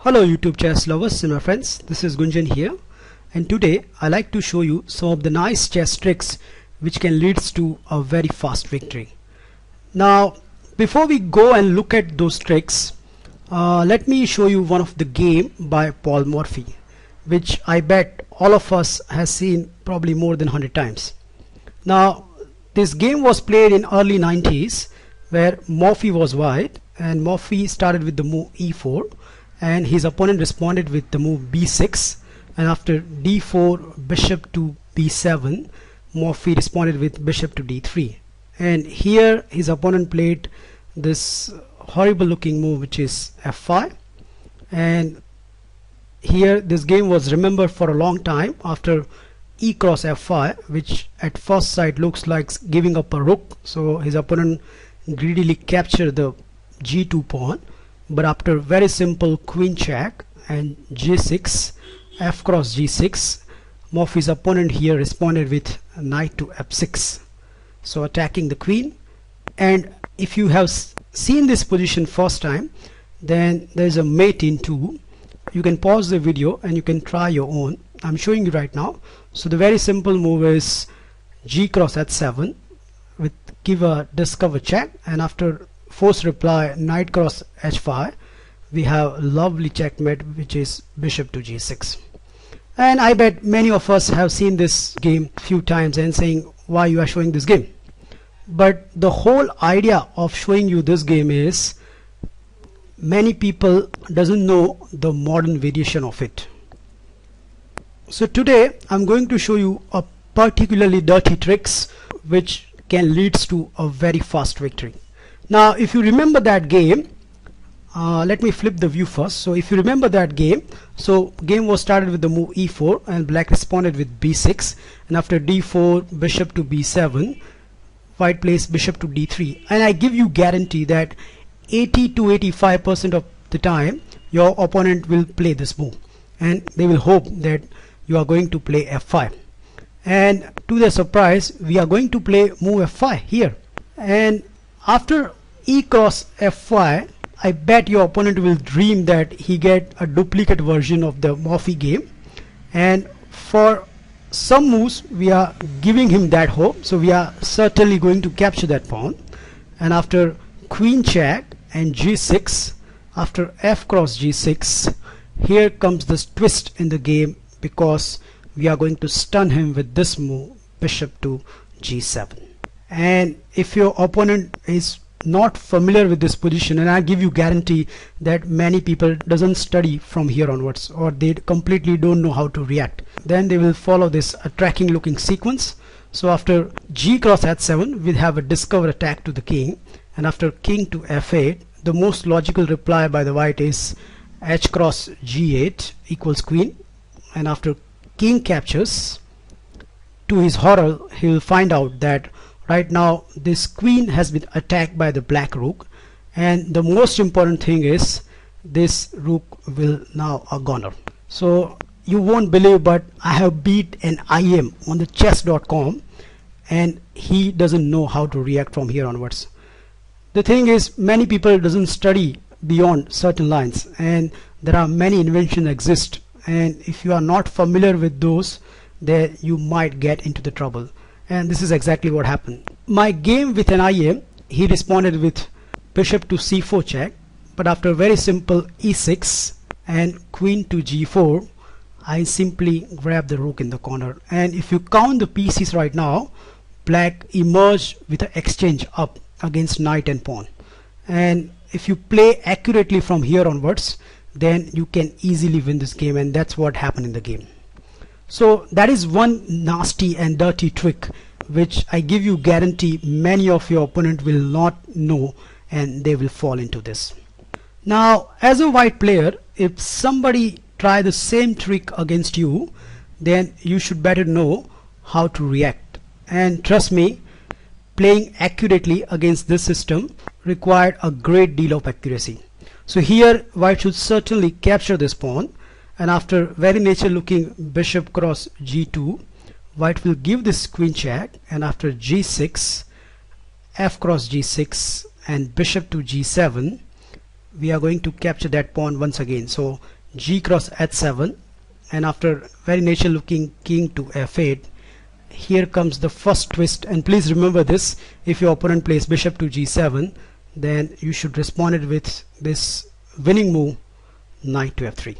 Hello YouTube chess lovers and my friends, this is Gunjan here, and today I like to show you some of the nice chess tricks which can lead to a very fast victory. Now before we go and look at those tricks, let me show you one of the game by Paul Morphy, which I bet all of us has seen probably more than 100 times. Now this game was played in early 90s where Morphy was white and Morphy started with the move e4 and his opponent responded with the move b6, and after d4 bishop to b7 Morphy responded with bishop to d3, and here his opponent played this horrible looking move which is f5, and here this game was remembered for a long time after e cross f5, which at first sight looks like giving up a rook, so his opponent greedily captured the g2 pawn, but after very simple queen check and g6 f cross g6, Morphy's opponent here responded with knight to f6, so attacking the queen. And if you have seen this position first time, then there is a mate in 2. You can pause the video and you can try your own. I'm showing you right now. So the very simple move is g cross h7 with give a discover check, and after force reply knight cross h5 we have lovely checkmate which is bishop to g6. And I bet many of us have seen this game few times and saying why you are showing this game, but the whole idea of showing you this game is many people doesn't know the modern variation of it. So today I'm going to show you a particularly dirty tricks which can lead to a very fast victory. Now if you remember that game, let me flip the view first. So if you remember that game, so game was started with the move e4 and black responded with b6, and after d4 bishop to b7 white plays bishop to d3, and I give you guarantee that 80 to 85% of the time your opponent will play this move and they will hope that you are going to play f5, and to their surprise we are going to play move f5 here, and after e cross f5 I bet your opponent will dream that he get a duplicate version of the Morphy game, and for some moves we are giving him that hope, so we are certainly going to capture that pawn. And after queen check and g6, after f cross g6, here comes this twist in the game because we are going to stun him with this move bishop to g7. And if your opponent is not familiar with this position, and I give you guarantee that many people doesn't study from here onwards, or they completely don't know how to react, then they will follow this attacking looking sequence. So after g cross h7 we have a discover attack to the king, and after king to f8 the most logical reply by the white is h cross g8 equals queen, and after king captures, to his horror he will find out that right now this queen has been attacked by the black rook, and the most important thing is this rook will now a goner. So you won't believe, but I have beat an IM on the chess.com and he doesn't know how to react from here onwards. The thing is, many people doesn't study beyond certain lines, and there are many inventions exist, and if you are not familiar with those, then you might get into the trouble. And this is exactly what happened. My game with an IM, he responded with bishop to c4 check, but after very simple e6 and queen to g4 I simply grab the rook in the corner, and if you count the pieces right now, black emerged with an exchange up against knight and pawn, and if you play accurately from here onwards then you can easily win this game, and that's what happened in the game. So that is one nasty and dirty trick which I give you guarantee many of your opponent will not know, and they will fall into this. Now as a white player, if somebody try the same trick against you, then you should better know how to react, and trust me, playing accurately against this system required a great deal of accuracy. So here white should certainly capture this pawn, and after very nature looking bishop cross g2 white will give this queen check, and after g6 f cross g6 and bishop to g7 we are going to capture that pawn once again. So g cross h7, and after very natural looking king to f8, here comes the first twist. And please remember this, if your opponent plays bishop to g7, then you should respond it with this winning move, knight to f3.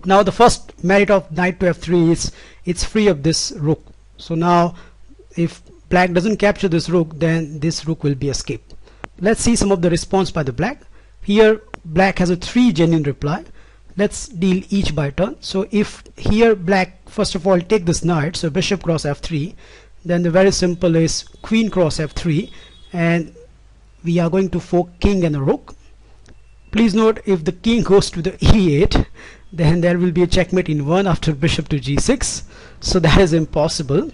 Now the first merit of knight to f3 is it's free of this rook. So now if black doesn't capture this rook, then this rook will be escaped. Let's see some of the response by the black. Here black has a 3 genuine reply. Let's deal each by turn. So if here black first of all take this knight, so bishop cross f3, then the very simple is queen cross f3, and we are going to fork king and a rook. Please note, if the king goes to the e8, then there will be a checkmate in 1 after bishop to g6, so that is impossible.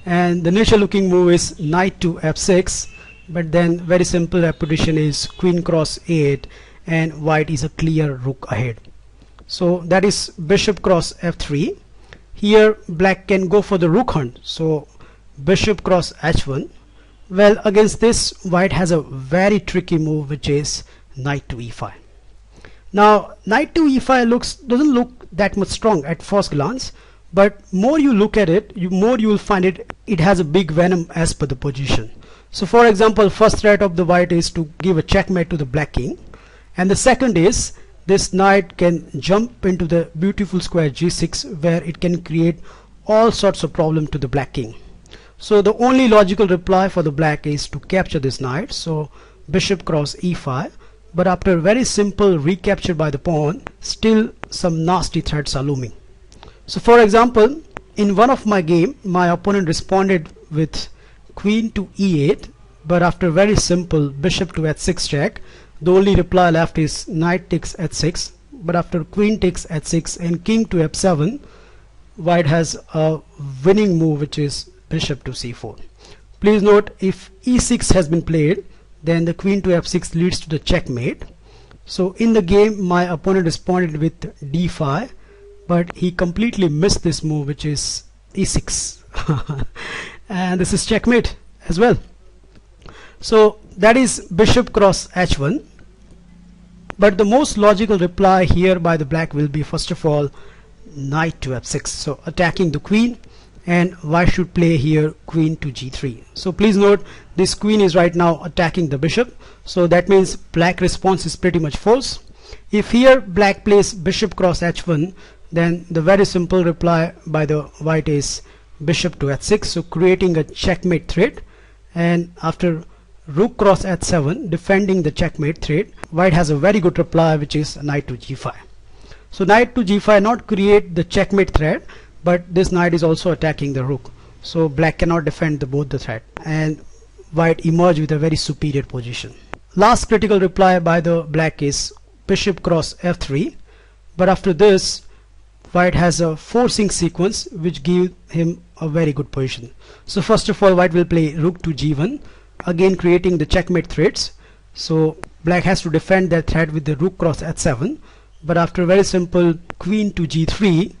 And the natural looking move is knight to f6, but then very simple repetition is queen cross a8, and white is a clear rook ahead. So that is bishop cross f3. Here black can go for the rook hunt, so bishop cross h1. Well, against this white has a very tricky move, which is knight to e5. Now knight to e5 doesn't look that much strong at first glance, but more you look at it, more you will find it has a big venom as per the position. So for example, first threat of the white is to give a checkmate to the black king, and the second is this knight can jump into the beautiful square g6, where it can create all sorts of problem to the black king. So the only logical reply for the black is to capture this knight, so bishop cross e5. But after very simple recapture by the pawn, still some nasty threats are looming. So for example, in one of my game, my opponent responded with queen to e8, but after very simple bishop to h6 check, the only reply left is knight takes h6. But after queen takes h6 and king to f7, white has a winning move, which is bishop to c4. Please note, if e6 has been played, then the queen to f6 leads to the checkmate. So in the game my opponent responded with d5, but he completely missed this move, which is e6 and this is checkmate as well. So that is bishop cross h1. But the most logical reply here by the black will be, first of all, knight to f6, so attacking the queen, and white should play here queen to g3. So please note, this queen is right now attacking the bishop, so that means black response is pretty much false. If here black plays bishop cross h1, then the very simple reply by the white is bishop to h6, so creating a checkmate threat. And after rook cross h7, defending the checkmate threat, white has a very good reply, which is knight to g5. So knight to g5 not create the checkmate threat, but this knight is also attacking the rook, so black cannot defend both the threat, and white emerge with a very superior position. Last critical reply by the black is bishop cross f3, but after this white has a forcing sequence which gives him a very good position. So first of all, white will play rook to g1, again creating the checkmate threats. So black has to defend that threat with the rook cross h7, but after very simple queen to g3,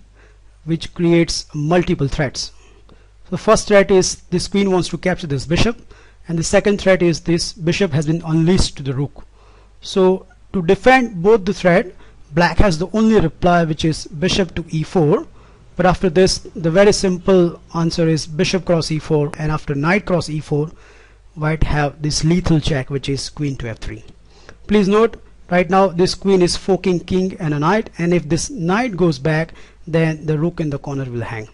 which creates multiple threats. So the first threat is this queen wants to capture this bishop, and the second threat is this bishop has been unleashed to the rook. So to defend both the threat, black has the only reply, which is bishop to e4. But after this, the very simple answer is bishop cross e4, and after knight cross e4, white have this lethal check, which is queen to f3. Please note, right now this queen is forking king and a knight, and if this knight goes back, then the rook in the corner will hang.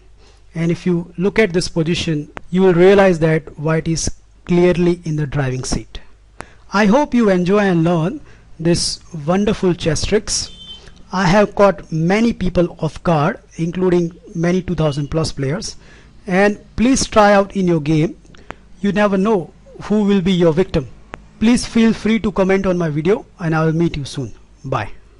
And if you look at this position, you will realize that white is clearly in the driving seat. I hope you enjoy and learn this wonderful chess tricks. I have caught many people off guard, including many 2000 plus players, and please try out in your game. You never know who will be your victim. Please feel free to comment on my video, and I will meet you soon. Bye.